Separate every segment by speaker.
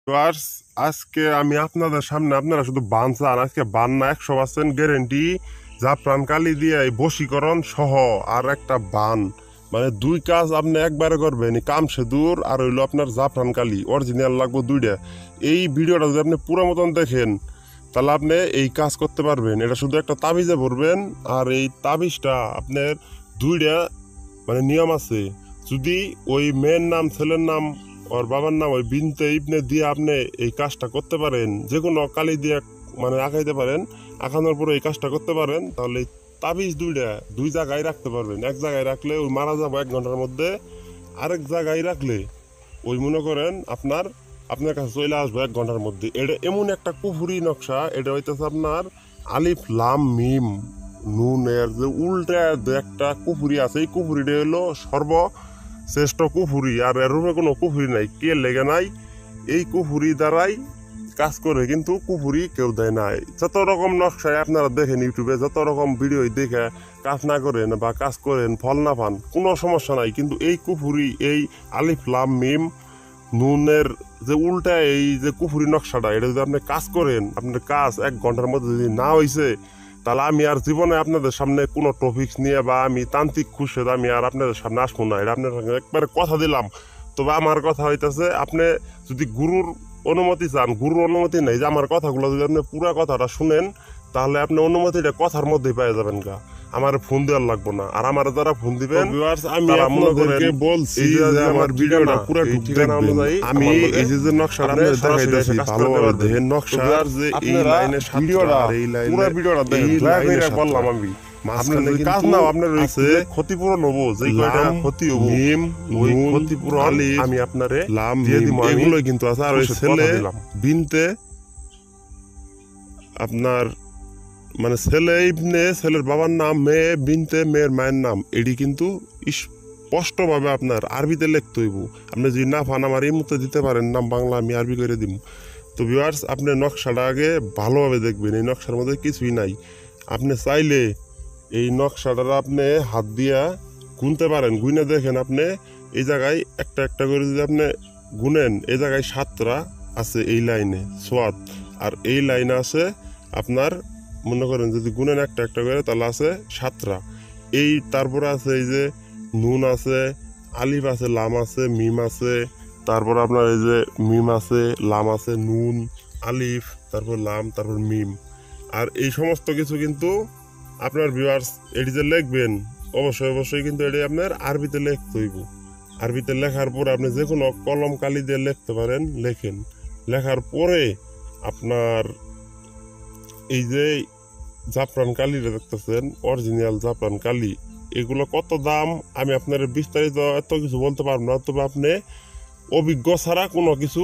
Speaker 1: Viewers, আজকে আমি আপনাদের সামনে আপনারা শুধু বান চান, আজকে বান না 100% গ্যারেন্টি জাফরান কালি দিয়ে এই বশীকরণ সহ আর একটা বান, মানে দুই কাজ আপনি একবারে করবেন। কাম সেদুর আর হইলো আপনার জাফরান কালি অরিজিনাল লাগবে দুইটা। এই ভিডিওটা যদি আপনি পুরো মতন দেখেন তাহলে আপনি এই কাজ করতে পারবেন। এটা শুধু একটা তাবিজে ভরবেন, আর এই তাবিজটা আপনার দুইটা মানে নিয়ম আছে। যদি ওই মেয়ের নাম ছেলের নাম ওর বাবার নাম ওই বিনতে ইবনে দিয়ে আপনি এই কাজটা করতে পারেন, যে কোনো কালি দিয়ে মানে আঁকাইতে পারেন, আঁকানোর পরে এই কাজটা করতে পারেন, তাহলে তাবিজ দুইটা দুই জায়গায় রাখতে পারবেন। এক জায়গায় রাখলে ওই মারা যাবো 1 ঘন্টার মধ্যে, আরেক জায়গায় রাখলে ওই মনে করেন আপনার কাছে চলে আসবো 1 ঘন্টার মধ্যে। এটা এমন একটা কুফুরি নকশা, এটা হইতেছে আপনার আলিফ লাম মিম নুনের যে উল্টা একটা কুফুরি আছে, এই কুফুরিটা হলো সর্বশ্রেষ্ঠ কুফুরি, আর এর রূপে কোনো কুফুরি নাই। কে লেগে নাই এই কুফুরি দ্বারাই কাজ করে, কিন্তু কুফুরি কেউ দেয় নাই। যত রকম নকশায় আপনারা দেখেন ইউটিউবে, যত রকম ভিডিও দেখে কাজ না করেন বা কাজ করেন ফল না পান, কোনো সমস্যা নাই। কিন্তু এই কুফুরি, এই আলিফ লাম মিম নুনের যে উল্টা এই যে কুফুরি নকশাটা, এটা যদি আপনি কাজ করেন, আপনার কাজ 1 ঘন্টার মধ্যে যদি না হয়েছে, তাহলে আমি আর জীবনে আপনাদের সামনে কোনো টপিক্স নিয়ে বা আমি তান্ত্রিক খুশে আমি আর আপনাদের সামনে আসবো না। এটা আপনার সঙ্গে একবারে কথা দিলাম। তবে আমার কথা হইতেছে, আপনি যদি গুরুর অনুমতি চান, গুরুর অনুমতি নেই, যে আমার কথাগুলো যদি আপনি পুরো কথাটা শুনেন, তাহলে আপনি অনুমতিটা কথার মধ্যেই পেয়ে যাবেন গা। আমার ফোন দেওয়ার লাগবো না। আর আমার যারা ফোন দিবেন আমি আপনাদেরকে বলছি যে আমার ভিডিওটা পুরো ঠিকানা অনুযায়ী আমি এই যে নকশাটা আপনাদের দেখাইতেছি, ভালোভাবে দেখেন নকশার যে এই লাইনে ভিডিওটা, এই লাইনে পুরো ভিডিওটা দেখেন, দয়া করে বললাম আমি। আপনার কাজ না আপনার রয়েছে ক্ষতিপূরণ হবো, যে কয়টা ক্ষতি হবো ওই ক্ষতিপূরণ আমি আপনারে দিয়ে দিব। এগুলোই কিন্তু আছে। আর ওই ছেলে বিনতে আপনার মানে ছেলে ইবনে ছেলের বাবার নাম, মেয়ে বিনতে মেয়ের মায়ের নাম, এটি কিন্তু স্পষ্টভাবে আপনার আরবিতে লিখতে হইব। আপনি যদি না পান আমার এই মুহূর্তে দিতে পারেন নাম বাংলা, আমি আরবি করে দিব। তো ভিউয়ার্স, আপনি নকশাটা আগে ভালোভাবে দেখবেন। এই নকশার মধ্যে কিছুই নাই। আপনি চাইলে এই নকশাটা আপনি হাত দিয়া গুনতে পারেন, গুনে দেখেন। আপনি এই জায়গায় একটা একটা করে যদি আপনি গুনেন, এই জায়গায় 7টা আছে এই লাইনে সোয়াদ, আর এই লাইনে আছে আপনার মনে করেন যদি গুনেন একটা একটা করে, তাহলে আছে 7টা। এই তারপরে আছে এই যে নুন আছে, আলিফ আছে, লাম আছে, মিম আছে, তারপর আপনার এই যে মিম আছে, লাম আছে, নুন আলিফ, তারপর লাম, তারপর মিম। আর এই সমস্ত কিছু কিন্তু আপনার ভিউয়ার্স এটি যে লিখবেন, অবশ্যই অবশ্যই কিন্তু এটি আপনার আরবিতে লিখতে হইব। আরবিতে লেখার পর আপনি যে কোনো কলম কালি দিয়ে লিখতে পারেন, লেখেন। লেখার পরে আপনার এই যে জাফরান কালিটা দেখতেছেন, অরিজিনাল জাফরান কালি, এগুলো কত দাম আমি আপনার বিস্তারিত এত কিছু বলতে পারবো না। তবে আপনি অভিজ্ঞ ছাড়া কোনো কিছু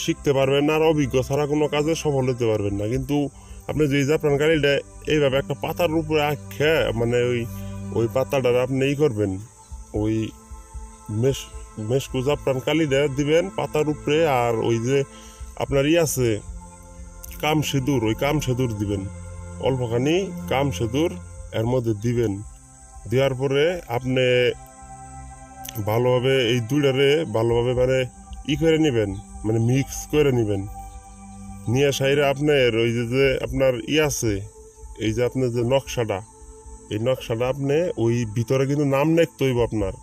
Speaker 1: শিখতে পারবেন না, আর অভিজ্ঞ ছাড়া কোনো কাজে সফল হতে পারবেন না। কিন্তু আপনি যে জাফরান কালিটা এইভাবে একটা পাতার উপরে আঁকে, মানে ওই পাতাটা আপনি করবেন, ওই মেশকু জাফরান কালিটা দিবেন পাতার উপরে। আর ওই যে আপনার আছে কাম সেদুর, ওই কাম সেদুর দিবেন, অল্পখানি কাম সেদুর এর মধ্যে দিবেন। দেওয়ার পরে আপনি ভালোভাবে এই দুইটারে ভালোভাবে মানে করে নেবেন, মানে মিক্স করে নেবেন। নিয়ে সাইরে আপনার ওই যে আপনার আছে এই যে আপনার যে নকশাটা, এই নকশাটা আপনি ওই ভিতরে কিন্তু নাম লিখতে হইব আপনার।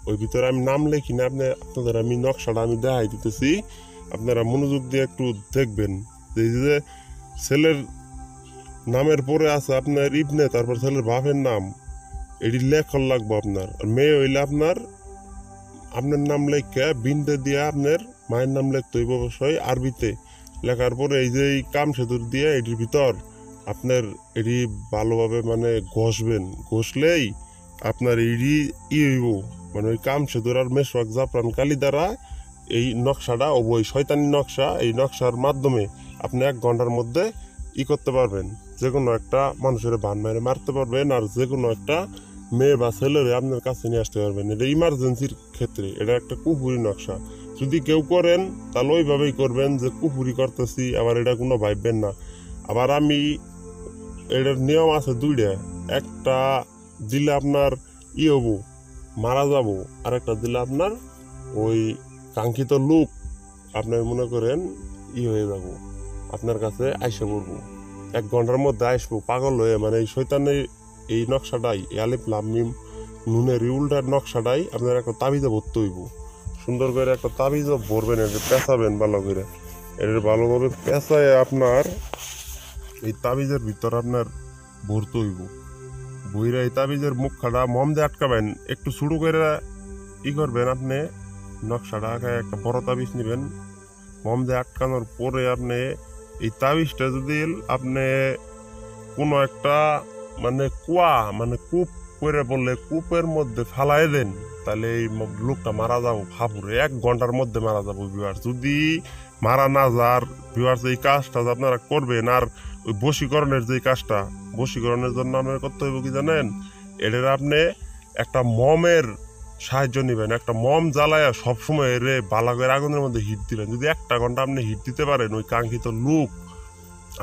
Speaker 1: ওই ভিতরে আমি নাম লিখি না, আপনাদের আমি নকশাটা আমি দেখাই দিতেছি, আপনারা মনোযোগ দিয়ে একটু দেখবেন। এই যে ছেলের নামের পরে আছে আপনার ইবনে, তারপর ছেলের বাপের নাম, এটি লেখন লাগবো আপনার। আর মেয়ে হইলে আপনার নাম লেখা বিনতে দিয়ে আপনার মায়ের নাম লিখতে হইব অবশ্যই আরবিতে। লেখার পরে এই যে কাম সেতুর দিয়ে এটির ভিতর আপনার এটি ভালোভাবে মানে ঘষবেন। ঘষলেই আপনার এটি হইব, মানে ওই কাম সেতুর আর মেশওয়াক জাফরান কালি দ্বারা এই নকশাটা ওই শয়তানি নকশা, এই নকশার মাধ্যমে আপনি 1 ঘন্টার মধ্যে করতে পারবেন। যে কোনো একটা মানুষের বান মেরে মারতে পারবেন, আর যে কোনো একটা মেয়ে বা ছেলেরে আপনার কাছে নিয়ে আসতে পারবেন। এটা ইমার্জেন্সির ক্ষেত্রে এটা একটা কুফুরি নকশা। যদি কেউ করেন তাহলে ওইভাবেই করবেন যে কুফুরি করতেছি, আবার এটা কোনো ভাববেন না। আবার আমি এটার নিয়ম আছে দুইটা, একটা দিলে আপনার হবো মারা যাবো, আর একটা দিলে আপনার ওই কাঙ্ক্ষিত লোক আপনার মনে করেন হয়ে যাবো, আপনার কাছে আইসে পড়বো, 1 ঘন্টার মধ্যে আসবো পাগল হয়ে। মানে এই শয়তানের এই নকশাটাই, আলিফ লাম মিম নুনের উল্টার নকশাটাই আপনার একটা তাবিজে ভরতে হইব। সুন্দর করে একটা তাবিজও ভরবেন, এটা পেঁচাবেন ভালো করে, এটা ভালোভাবে পেঁচায় আপনার এই তাবিজের ভিতর আপনার ভরতে হইব। বইরা এই তাবিজের মুখখাটা মম দিয়ে আটকাবেন, একটু শুরু করে করবেন আপনি নকশাটা, একটা বড় তাবিজ নেবেন, মম দিয়ে আটকানোর পরে আপনি এই তাবিজটা যদি আপনি কোনো একটা মানে কুয়া মানে কূপ করে বললে কূপের মধ্যে ফালাই দেন, তাহলে এই লোকটা মারা যাবো ফাপুরে, 1 ঘন্টার মধ্যে মারা যাবো ভিউয়ার্স। যদি মারা না যার ভিউয়ার্স, এই কাজটা আপনারা করবেন। আর ওই বশীকরণের যে কাজটা, বশীকরণের জন্য আপনার করতে হইব কি জানেন, এটার আপনি একটা মমের সাহায্য নেবেন, একটা মম জ্বালায়া সবসময় এর বালাগের আগুনের মধ্যে হিট দিবেন। যদি 1 ঘন্টা আপনি হিট দিতে পারেন, ওই কাঙ্ক্ষিত লোক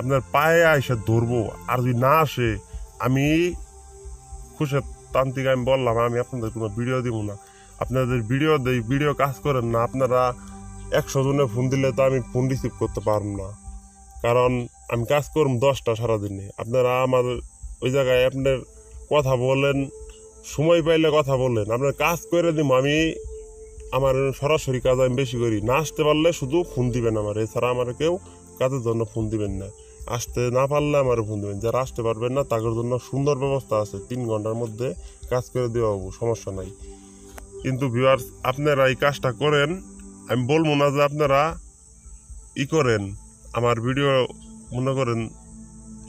Speaker 1: আপনার পায়ে এসে ধরবো। আর যদি না আসে, আমি খুশের তান্ত্রিক, আমি বললাম আমি আপনাদের কোনো ভিডিও দিব না, আপনাদের ভিডিও কাজ করেন না। আপনারা 100 জনে ফোন দিলে তো আমি ফোন রিসিভ করতে পারব না, কারণ আমি কাজ করব 10টা সারাদিনে। আপনারা আমার ওই জায়গায় আপনার কথা বলেন, সময় পাইলে কথা বলেন, আপনার কাজ করে দিব আমি। আমার সরাসরি কাজ আমি বেশি করি, না আসতে পারলে শুধু ফোন দিবেন আমার, এছাড়া আমার কেউ কাজের জন্য ফোন দিবেন না। আসতে না পারলে আমার ফোন দিবেন, যারা আসতে পারবেন না তাদের জন্য সুন্দর ব্যবস্থা আছে, 3 ঘন্টার মধ্যে কাজ করে দেওয়া হবো, সমস্যা নাই। কিন্তু ভিউয়ার্স, আপনারা এই কাজটা করেন, আমি বলবো না যে আপনারা করেন, আমার ভিডিও মনে করেন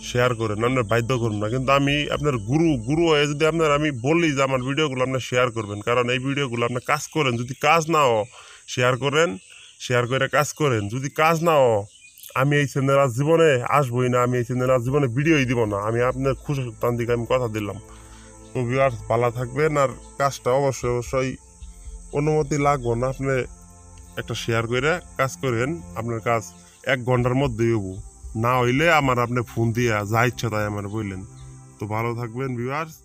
Speaker 1: শেয়ার করেন, আপনার বাধ্য করুন না। কিন্তু আমি আপনার গুরু হয়ে যদি আপনার আমি বলি যে আমার ভিডিওগুলো আপনার শেয়ার করবেন, কারণ এই ভিডিওগুলো আপনার কাজ করেন, যদি কাজ নাও শেয়ার করেন, শেয়ার করে কাজ করেন। যদি কাজ নাও, আমি এই চ্যানেল আজ জীবনে আসবোই না, আমি এই চ্যানেল আজ জীবনে ভিডিওই দিব না, আমি আপনার খুশি তান্ত্রিক আমি কথা দিলাম। তো ভিউয়ার্স, ভালো থাকবেন। আর কাজটা অবশ্যই অনুমতি লাগবো না, আপনি একটা শেয়ার করে কাজ করেন, আপনার কাজ 1 ঘন্টার মধ্যেই হবো। না হইলে আমার আপনি ফোন দিয়া যা ইচ্ছা তাই আমার বললেন। তো ভালো থাকবেন ভিউয়ার্স।